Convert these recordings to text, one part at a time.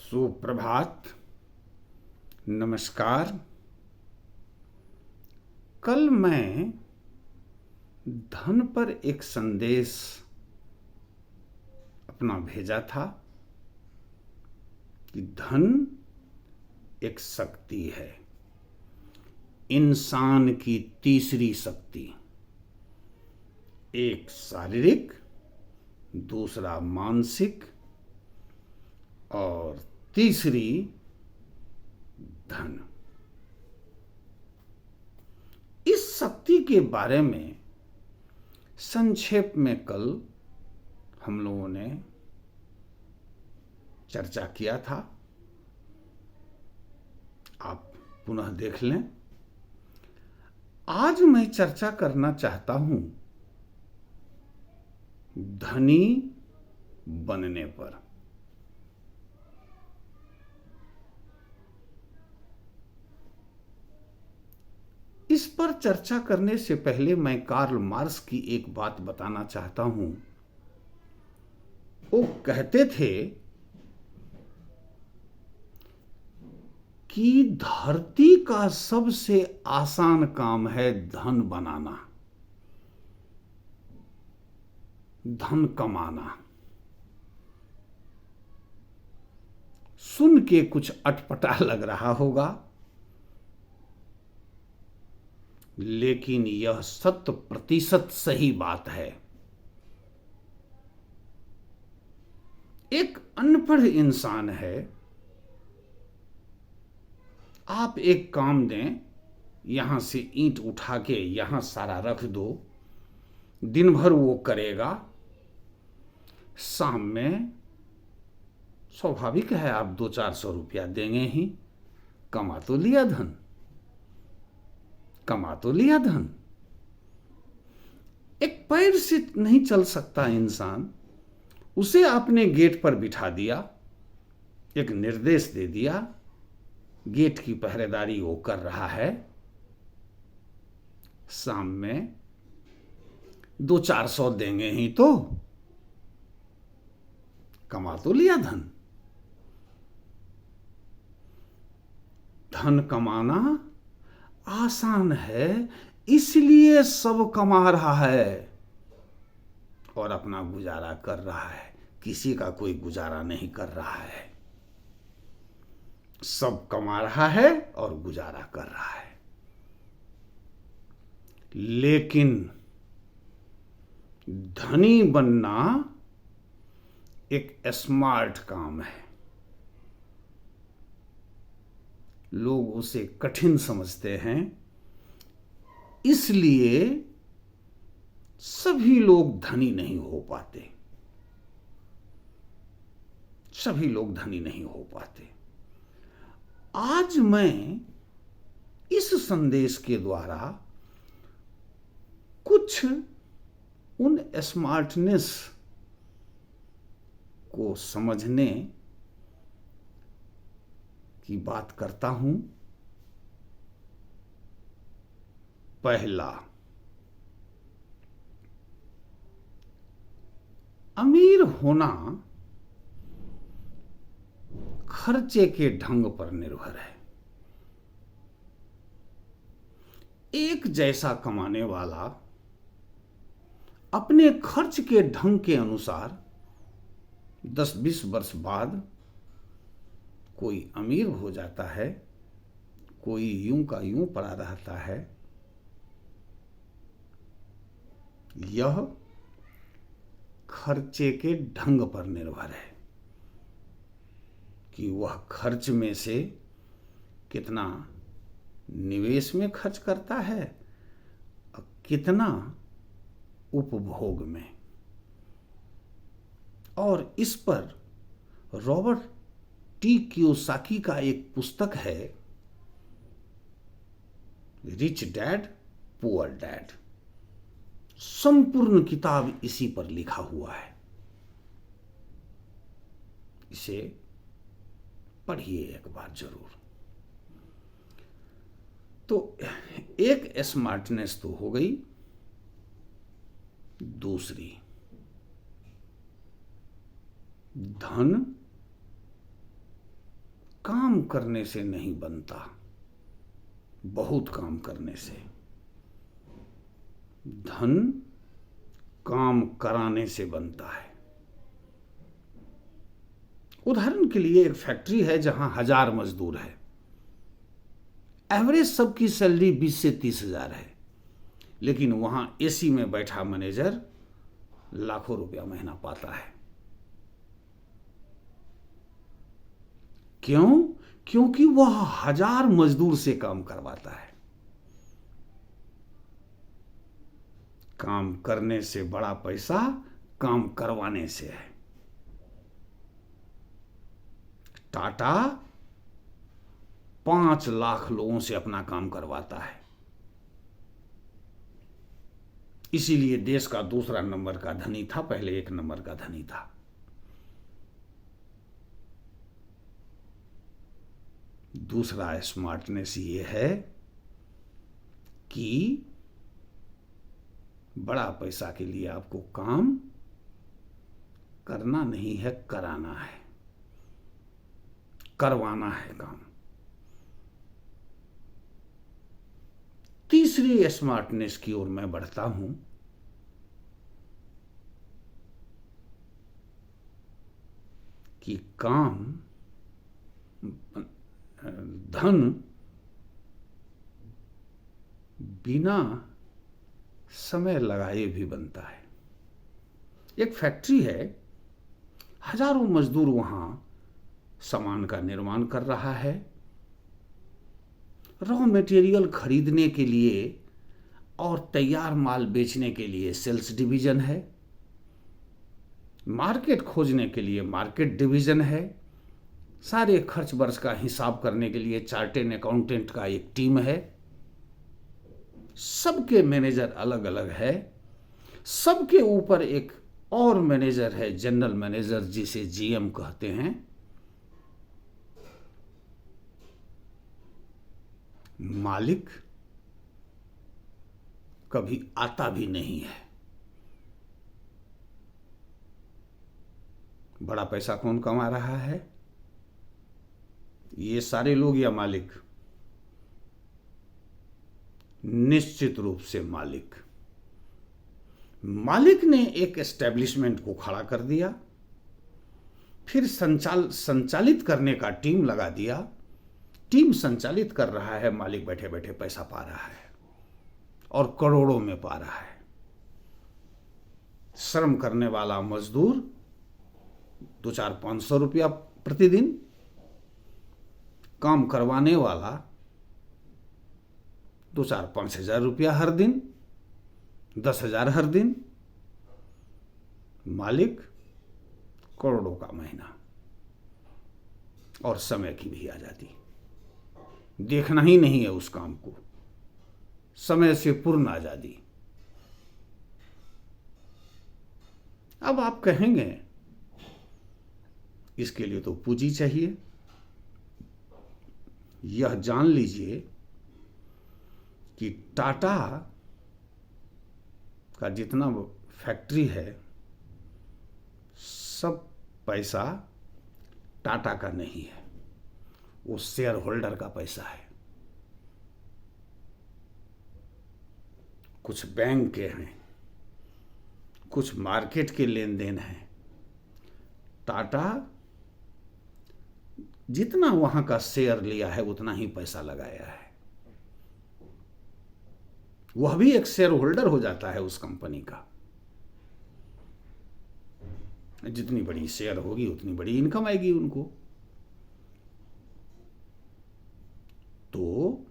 सुप्रभात, नमस्कार। कल मैं धन पर एक संदेश अपना भेजा था कि धन एक शक्ति है, इंसान की तीसरी शक्ति। एक शारीरिक, दूसरा मानसिक और तीसरी धन। इस शक्ति के बारे में संक्षेप में कल हम लोगों ने चर्चा किया था। आप पुनः देख लें। आज मैं चर्चा करना चाहता हूं धनी बनने पर। इस पर चर्चा करने से पहले मैं कार्ल मार्क्स की एक बात बताना चाहता हूं। वो कहते थे कि धरती का सबसे आसान काम है धन बनाना, धन कमाना। सुन के कुछ अटपटा लग रहा होगा, लेकिन यह 100% सही बात है। एक अनपढ़ इंसान है, आप एक काम दें, यहां से ईंट उठा के यहां सारा रख दो, दिन भर वो करेगा, शाम में स्वाभाविक है आप 200-400 रुपया देंगे ही। कमा तो लिया धन, कमा तो लिया धन। एक पैर से नहीं चल सकता इंसान, उसे आपने गेट पर बिठा दिया, एक निर्देश दे दिया, गेट की पहरेदारी वो कर रहा है, शाम में 200-400 देंगे ही तो कमा तो लिया धन। धन कमाना आसान है, इसलिए सब कमा रहा है और अपना गुजारा कर रहा है। किसी का कोई गुजारा नहीं कर रहा है, सब कमा रहा है और गुजारा कर रहा है। लेकिन धनी बनना एक स्मार्ट काम है। लोग उसे कठिन समझते हैं, इसलिए सभी लोग धनी नहीं हो पाते। सभी लोग धनी नहीं हो पाते। आज मैं इस संदेश के द्वारा कुछ उन स्मार्टनेस को समझने की बात करता हूं। पहला, अमीर होना खर्चे के ढंग पर निर्भर है। एक जैसा कमाने वाला अपने खर्च के ढंग के अनुसार 10-20 वर्ष बाद कोई अमीर हो जाता है, कोई यूं का यूं पड़ा रहता है। यह खर्चे के ढंग पर निर्भर है कि वह खर्च में से कितना निवेश में खर्च करता है और कितना उपभोग में। और इस पर रॉबर्ट टी कियोसाकी का एक पुस्तक है, रिच डैड पुअर डैड। संपूर्ण किताब इसी पर लिखा हुआ है, इसे पढ़िए एक बार जरूर। तो एक स्मार्टनेस तो हो गई। दूसरी, धन काम करने से नहीं बनता, बहुत काम करने से। धन काम कराने से बनता है। उदाहरण के लिए एक फैक्ट्री है जहां 1000 मजदूर है, एवरेज सबकी सैलरी 20 से 30 हजार है, लेकिन वहां एसी में बैठा मैनेजर लाखों रुपया महीना पाता है। क्यों? क्योंकि वह 1000 मजदूर से काम करवाता है। काम करने से बड़ा पैसा काम करवाने से है। टाटा 5 लाख लोगों से अपना काम करवाता है, इसीलिए देश का दूसरा नंबर का धनी था, पहले 1 नंबर का धनी था। दूसरा स्मार्टनेस ये है कि बड़ा पैसा के लिए आपको काम करना नहीं है, कराना है, करवाना है काम। तीसरी स्मार्टनेस की ओर मैं बढ़ता हूं कि काम, धन बिना समय लगाए भी बनता है। एक फैक्ट्री है, हजारों मजदूर वहां सामान का निर्माण कर रहा है। रॉ मटेरियल खरीदने के लिए और तैयार माल बेचने के लिए सेल्स डिवीजन है, मार्केट खोजने के लिए मार्केट डिवीजन है, सारे खर्च वर्च का हिसाब करने के लिए चार्टेड अकाउंटेंट का एक टीम है। सबके मैनेजर अलग अलग है, सबके ऊपर एक और मैनेजर है, जनरल मैनेजर, जिसे जीएम कहते हैं। मालिक कभी आता भी नहीं है। बड़ा पैसा कौन कमा रहा है? ये सारे लोग या मालिक? निश्चित रूप से मालिक। मालिक ने एक एस्टेब्लिशमेंट को खड़ा कर दिया, फिर संचालित करने का टीम लगा दिया। टीम संचालित कर रहा है, मालिक बैठे बैठे पैसा पा रहा है और करोड़ों में पा रहा है। श्रम करने वाला मजदूर 200-500 रुपया प्रतिदिन, काम करवाने वाला 2-5 हजार रुपया हर दिन, 10 हजार हर दिन, मालिक करोड़ों का महीना, और समय की भी आजादी। देखना ही नहीं है उस काम को, समय से पूर्ण आजादी। अब आप कहेंगे इसके लिए तो पूंजी चाहिए। यह जान लीजिए कि टाटा का जितना फैक्ट्री है, सब पैसा टाटा का नहीं है, वो शेयर होल्डर का पैसा है। कुछ बैंक के हैं, कुछ मार्केट के लेन देन हैं। टाटा जितना वहां का शेयर लिया है उतना ही पैसा लगाया है, वह भी एक शेयर होल्डर हो जाता है उस कंपनी का। जितनी बड़ी शेयर होगी उतनी बड़ी इनकम आएगी उनको। तो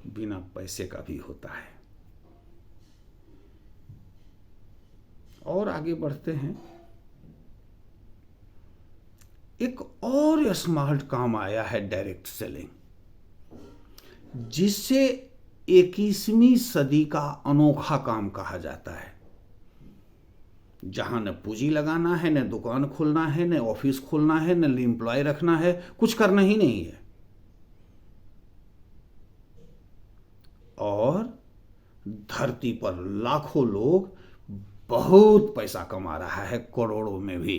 बिना पैसे का भी होता है। और आगे बढ़ते हैं। एक और स्मार्ट काम आया है, डायरेक्ट सेलिंग, जिसे 21वीं सदी का अनोखा काम कहा जाता है, जहां न पूंजी लगाना है, न दुकान खोलना है, न ऑफिस खोलना है, न एम्प्लॉय रखना है, कुछ करना ही नहीं है। और धरती पर लाखों लोग बहुत पैसा कमा रहा है, करोड़ों में भी।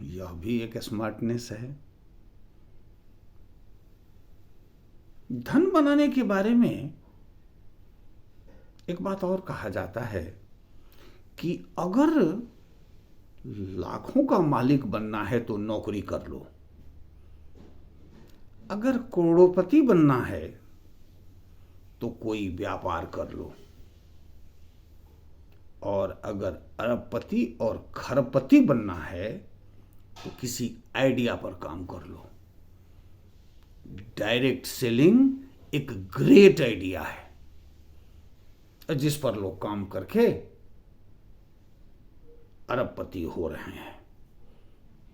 यह भी एक स्मार्टनेस है। धन बनाने के बारे में एक बात और कहा जाता है कि अगर लाखों का मालिक बनना है तो नौकरी कर लो, अगर करोड़पति बनना है तो कोई व्यापार कर लो, और अगर अरबपति और खरबपति बनना है तो किसी आइडिया पर काम कर लो। डायरेक्ट सेलिंग एक ग्रेट आइडिया है जिस पर लोग काम करके अरबपति हो रहे हैं,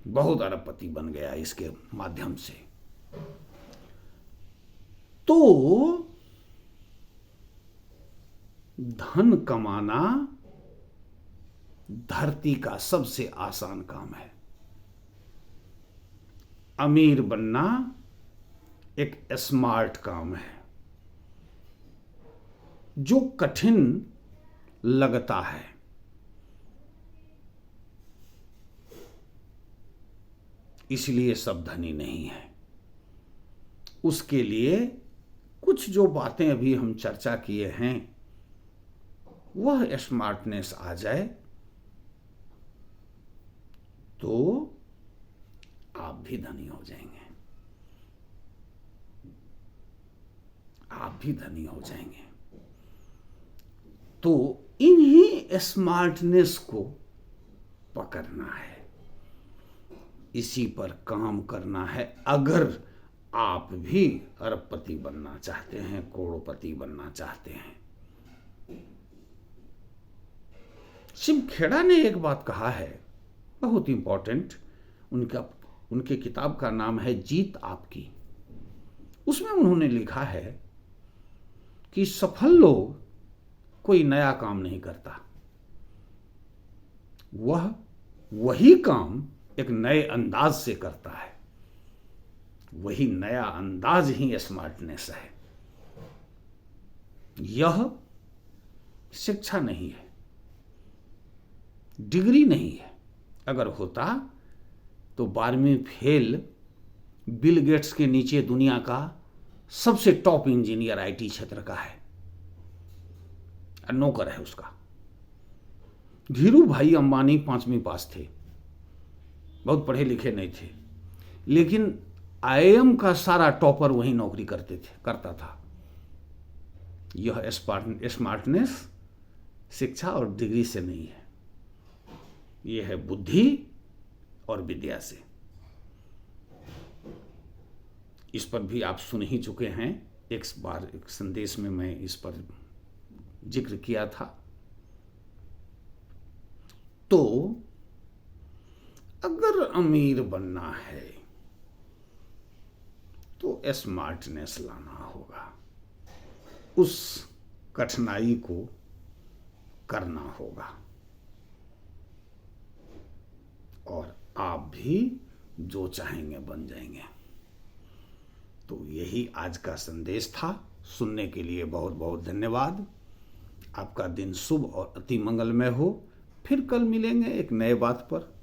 बहुत अरबपति बन गया इसके माध्यम से। तो धन कमाना धरती का सबसे आसान काम है। अमीर बनना एक स्मार्ट काम है जो कठिन लगता है। इसलिए सब धनी नहीं है। उसके लिए कुछ जो बातें अभी हम चर्चा किए हैं वह स्मार्टनेस आ जाए तो आप भी धनी हो जाएंगे। आप भी धनी हो जाएंगे। तो इन्हीं स्मार्टनेस को पकड़ना है, इसी पर काम करना है। अगर आप भी अरबपति बनना चाहते हैं, करोड़पति बनना चाहते हैं। शिव खेड़ा ने एक बात कहा है बहुत इंपॉर्टेंट, उनके किताब का नाम है जीत आपकी। उसमें उन्होंने लिखा है कि सफल लोग कोई नया काम नहीं करता, वह वही काम एक नए अंदाज से करता है। वही नया अंदाज ही स्मार्टनेस है। यह शिक्षा नहीं है, डिग्री नहीं है। अगर होता तो 12वीं फेल बिल गेट्स के नीचे दुनिया का सबसे टॉप इंजीनियर आईटी क्षेत्र का है, नौकर है उसका। धीरू भाई अंबानी 5वीं पास थे, बहुत पढ़े लिखे नहीं थे, लेकिन आईआईएम का सारा टॉपर वहीं नौकरी करता था। यह स्मार्टनेस शिक्षा और डिग्री से नहीं है, यह है बुद्धि और विद्या से। इस पर भी आप सुन ही चुके हैं, एक बार एक संदेश में मैं इस पर जिक्र किया था। तो अगर अमीर बनना है तो स्मार्टनेस लाना होगा, उस कठिनाई को करना होगा, और आप भी जो चाहेंगे बन जाएंगे। तो यही आज का संदेश था। सुनने के लिए बहुत बहुत धन्यवाद। आपका दिन शुभ और अति मंगलमय हो। फिर कल मिलेंगे एक नए बात पर।